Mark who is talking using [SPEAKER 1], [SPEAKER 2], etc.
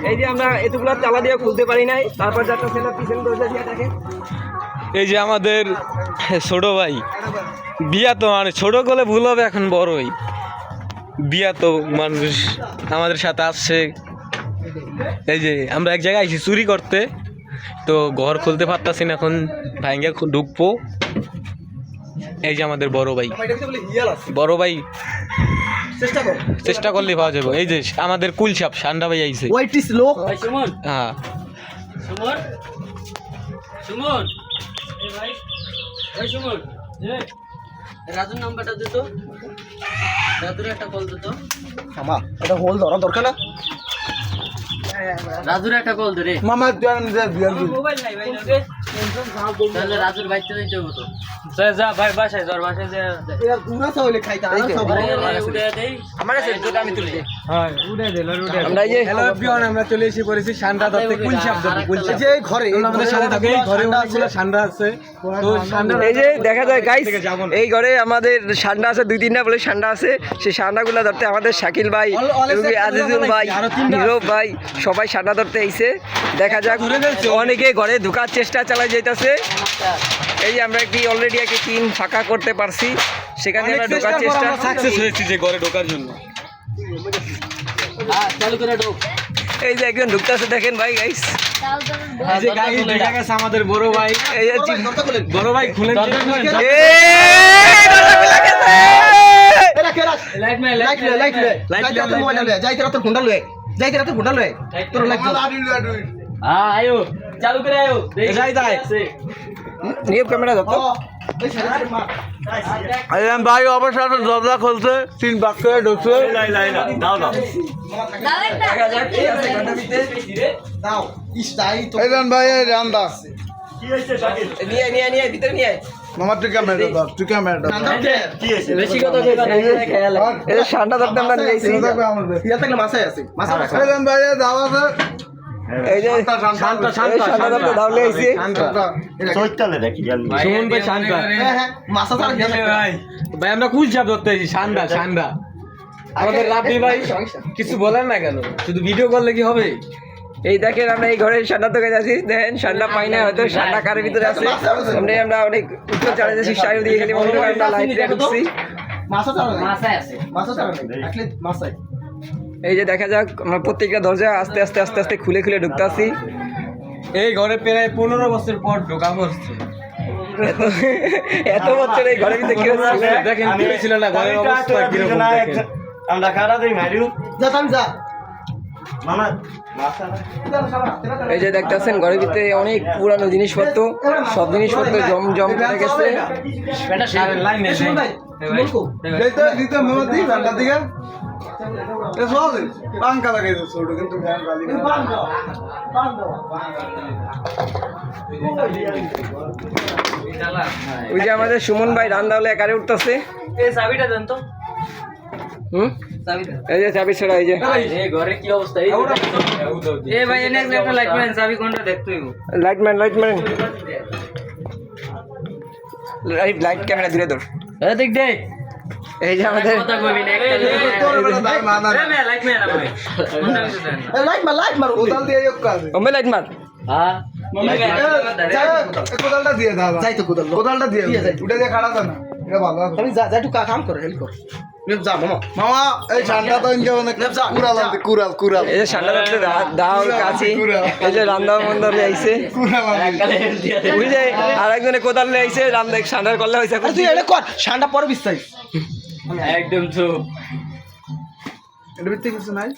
[SPEAKER 1] এই যে আমরা এতগুলো তালা দিয়ে খুলতে পারি নাই, তারপর যাত্রা ছিল পিছন দরজা দিয়ে দেখে।
[SPEAKER 2] এই যে আমাদের ছোট ভাই বিয়া তো মানে ছোট করলে ভুল হবে, এখন বড়ই বিয়া তো মানুষ আমাদের সাথে আসছে। এই যে আমরা এক জায়গায় আইছি চুরি করতে, তো ঘর খুলতে পারতাছি না, এখন ভাইঙ্গা ঢুকবো। এই যে আমাদের বড় ভাই চেষ্টা করলে পাওয়া যাবে। এই যে আমাদের কুলসাপ সান্ডা ভাই আইছে। হ্যাঁ
[SPEAKER 1] রাজুর নাম্বারটা দিত, রাজুর একটা কল দিত। মামা এটা হোল ধরা দরকার না, রাজুর একটা কল ধরে মামা মোবাইল নাই ভাই, তাহলে রাজুর বাইতে দিতে হতো। যা ভাই বাসায় যার বাসায় যা এর পুরা চাইলে খাইতা আর সব উড়ে দেই। আমার কাছে দুটো আমি তুলছি। হ্যাঁ উড়ে দে উড়ে। আমরা এই যে হ্যালো এভরিওয়ান, আমরা চলে এসে পড়েছি সান্ডা ধরতে, কুলসাপ ধরতে। কুলসাপ যে ঘরে আমাদের সাথে থাকে, এই ঘরে অনেকগুলো সান্ডা আছে। তো সান্ডা এই যে দেখা যায় গাইস, এই ঘরে আমাদের সান্ডা আছে, দুই তিনটা বলে সান্ডা আছে। সেই সান্ডাগুলো ধরতে আমাদের শাকিল ভাই, আজিজুল ভাই, নীরব ভাই সবাই সান্ডা ধরতে আইছে। দেখা যাক, অনেকে ঘরে ঢোকার চেষ্টা চালাই যাইতেছে। এই যে আমরা কি অলরেডি একটা টিম ফাঁকা করতে পারছি, সেখানে আমরা ঢোকার চেষ্টা
[SPEAKER 2] সাকসেস হয়েছি যে ঘরে ঢোকার জন্য।
[SPEAKER 1] হ্যাঁ চালু করে ঢোক। এই যে একজন ঢুকতেছে দেখেন ভাই গাইস,
[SPEAKER 2] এই যে গাইস দেখা গেছে আমাদের বড় ভাই।
[SPEAKER 1] এই যে
[SPEAKER 2] বড় ভাই খুলেন,
[SPEAKER 1] এই দরজা খুলে গেছে। এরা কে রাখ লাইট মে লাইট যাইতে মোবাইল লয়ে যাইতে রাতে গুন্ডা লয়ে তোর লাইট হ্যাঁ আয়ো চালু করে আয়ো যাই নিয়ে ক্যামেরা ধরো।
[SPEAKER 2] আইলাম ভাই অবশ্য দরজা খুলছে, 3 বাক্স করে ঢুকছে। দাও
[SPEAKER 1] দাও ইস্তাই তো
[SPEAKER 3] আইলাম ভাই রান্দা
[SPEAKER 1] কি হইছে শাকিল, নিয়ে ভিতরে নিয়ে আয়
[SPEAKER 3] মামা তুই ক্যামেরা ধর, তুই ক্যামেরা ধর।
[SPEAKER 1] কি হইছে বেশি কথা কইবা না, খেয়াল এই ঠান্ডা ধরতে আমরা নিয়েছি। ইয়া থাকলে মাছাই আছে, মাছ আছে।
[SPEAKER 3] আইলাম ভাই দাও আছে,
[SPEAKER 1] এই যে শান্তা ধরতে দাওলে আইছি।
[SPEAKER 3] চৈতালে দেখি
[SPEAKER 2] সুমন ভাই শান্তা।
[SPEAKER 1] হ্যাঁ মাছ আছে
[SPEAKER 2] ভাই ভাই আমরা কুলসাপ ধরতে আইছি, শান্ডা আমাদের রাব্বি ভাই কিছু বলেন না কেন, শুধু ভিডিও করলে কি হবে?
[SPEAKER 1] এই দেখেন আমরা এই ঘরের সান্ডা থেকে যাচ্ছি, দেখেন সান্ডা পাই না, হয়তো সান্ডা কারের ভিতরে আছে। আমরা অনেক উত্তর চালাই যাচ্ছি, সাইড দিয়ে খালি মনে হয় আমরা লাইট দিয়ে ঢুকছি। এই যে দেখা যাক, আমরা প্রত্যেকটা দরজা আস্তে আস্তে খুলে ঢুকতে আসি।
[SPEAKER 2] এই ঘরে প্রায় 15 বছর পর ঢোকা পড়ছে।
[SPEAKER 1] এত বছর এই ঘরের ভিতরে কি হচ্ছে
[SPEAKER 2] দেখেন, কি ছিল না ঘরের অবস্থা কিরকম দেখেন।
[SPEAKER 3] আমরা খাড়া দেই মারিও
[SPEAKER 1] যা তুমি যা
[SPEAKER 3] মামা।
[SPEAKER 1] এই যে দেখতেছেন ঘরের ভিতরে অনেক পুরানো জিনিসপত্র, সব জিনিসপত্র জম করে গেছে।
[SPEAKER 2] লাইন নেই
[SPEAKER 3] দিতে দিতে মামা দি রান্দা দিগা এ সব বাঙ্কা লাগে ছোট, কিন্তু ফ্যান গালি
[SPEAKER 1] ওই যে আমাদের সুমন ভাই রান্না হলে একারে উঠতেছে।
[SPEAKER 4] এই চাবিটা দেন তো।
[SPEAKER 1] এই যে চাবি ছড়া, এই যে
[SPEAKER 4] এই ঘরে কি অবস্থা, এই এ ভাই এনে একটা লাইট ম্যান চাবি কোনটা দেখতে হইব।
[SPEAKER 1] লাইটম্যান লাইট ক্যামেরা দূরে ধর।
[SPEAKER 4] এ দেখ দে,
[SPEAKER 1] এই যে আমাদের
[SPEAKER 4] কথা কইবি না একটা লাইট ম্যান আপনি কোনটা কিছু দেন।
[SPEAKER 1] লাইট মার
[SPEAKER 3] কোদাল দিয়ে এক কাজ
[SPEAKER 1] ওমে লাইট মার।
[SPEAKER 4] হ্যাঁ
[SPEAKER 3] কোদালটা দিয়ে দাও,
[SPEAKER 1] যাই তো
[SPEAKER 3] কোদালটা দিয়ে উঠে দিয়ে খাড়া না, এটা ভালো আছে।
[SPEAKER 1] তুমি যা একটু কাম কর, হেল্প কর। যা মামা
[SPEAKER 3] মামা এই ঠান্ডা তো ইনকে অনেক কুড়াল আনতে, কুড়াল
[SPEAKER 1] এই যে ঠান্ডা ধরতে দাওল কাছি, এই যে রান্না মন্দর লই আইছে। ওই যে আরেকজনে কোদাল লই আইছে, রান্না ঠান্ডার করলে হইছে। তুই এটা কর, ঠান্ডা পরে বিস্তারিত
[SPEAKER 4] একদম তো
[SPEAKER 3] এটা ভিতরে কিছু নাই।